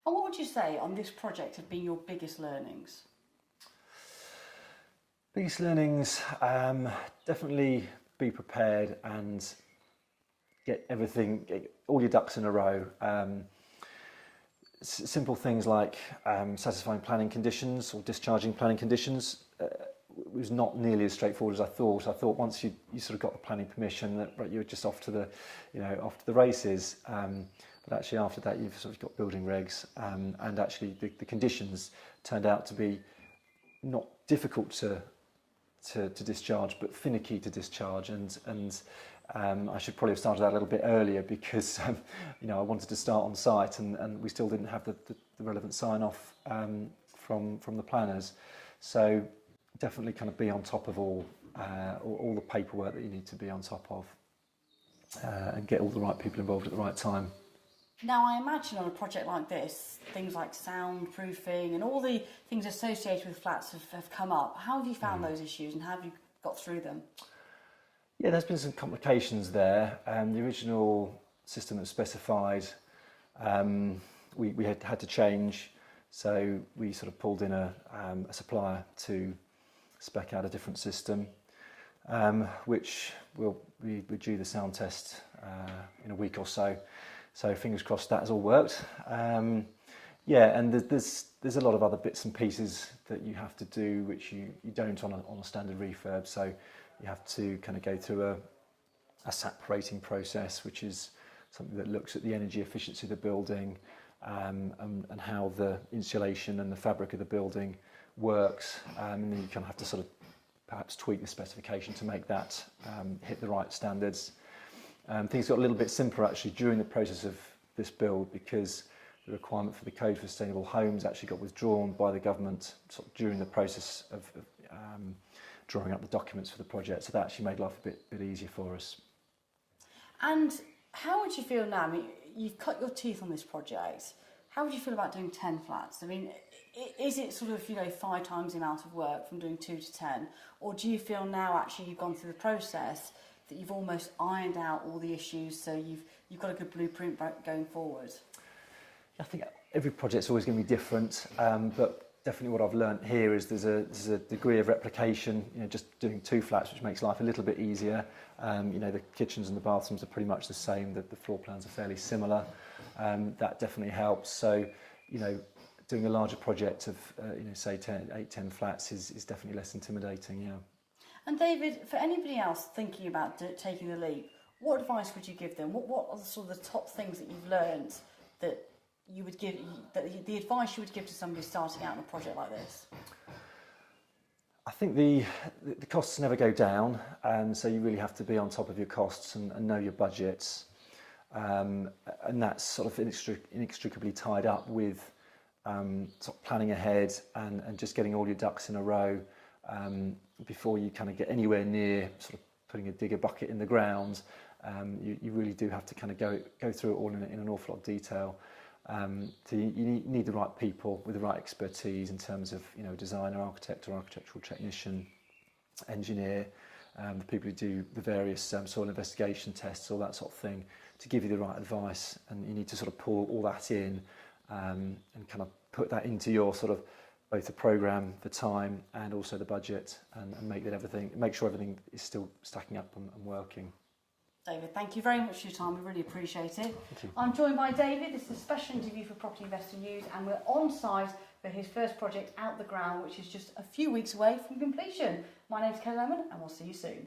And what would you say on this project have been your biggest learnings? Biggest learnings, definitely be prepared and get all your ducks in a row. Simple things like satisfying planning conditions or discharging planning conditions was not nearly as straightforward as I thought. I thought once you sort of got the planning permission that right, you were just off to the races. But actually after that you've sort of got building regs, and actually the conditions turned out to be not difficult to discharge, but finicky to discharge, and I should probably have started that a little bit earlier because I wanted to start on site, and we still didn't have the relevant sign off from the planners. So definitely kind of be on top of all the paperwork that you need to be on top of, and get all the right people involved at the right time. Now, I imagine on a project like this, things like soundproofing and all the things associated with flats have come up. How have you found those issues and how have you got through them? Yeah, there's been some complications there. The original system that was specified, we had to change, so we sort of pulled in a supplier to spec out a different system, which we're due the sound test in a week or so. So fingers crossed that has all worked. Yeah, and there's a lot of other bits and pieces that you have to do which you don't on a standard refurb. So you have to kind of go through a SAP rating process, which is something that looks at the energy efficiency of the building, and how the insulation and the fabric of the building works. And then you kind of have to sort of perhaps tweak the specification to make that hit the right standards. Things got a little bit simpler actually during the process of this build, because the requirement for the Code for Sustainable Homes actually got withdrawn by the government sort of during the process of drawing up the documents for the project. So that actually made life a bit easier for us. And how would you feel now? I mean, you've cut your teeth on this project. How would you feel about doing 10 flats? I mean, is it sort of 5 times the amount of work from doing 2 to 10, or do you feel now actually you've gone through the process that you've almost ironed out all the issues, so you've got a good blueprint going forward? I think every project's always going to be different, but definitely what I've learned here is there's a degree of replication. Just doing 2 flats, which makes life a little bit easier. The kitchens and the bathrooms are pretty much the same. The floor plans are fairly similar. That definitely helps. So, doing a larger project of say 8-10 flats is definitely less intimidating. Yeah. And David, for anybody else thinking about taking the leap, what advice would you give them? What are the sort of the top things that you've learned that you would give, the advice you would give to somebody starting out on a project like this? I think the costs never go down, and so you really have to be on top of your costs and know your budgets, and that's sort of inextricably tied up with sort of planning ahead and just getting all your ducks in a row. Before you kind of get anywhere near sort of putting a digger bucket in the ground, you really do have to kind of go through it all in an awful lot of detail. So you need the right people with the right expertise in terms of designer, architect or architectural technician, engineer, the people who do the various soil investigation tests, all that sort of thing, to give you the right advice. And you need to sort of pull all that in and kind of put that into your sort of both the programme, the time, and also the budget, and make sure everything is still stacking up and working. David, thank you very much for your time. We really appreciate it. Thank you. I'm joined by David. This is a special interview for Property Investor News, and we're on site for his first project out the ground, which is just a few weeks away from completion. My name's Kelly Lemon, and we'll see you soon.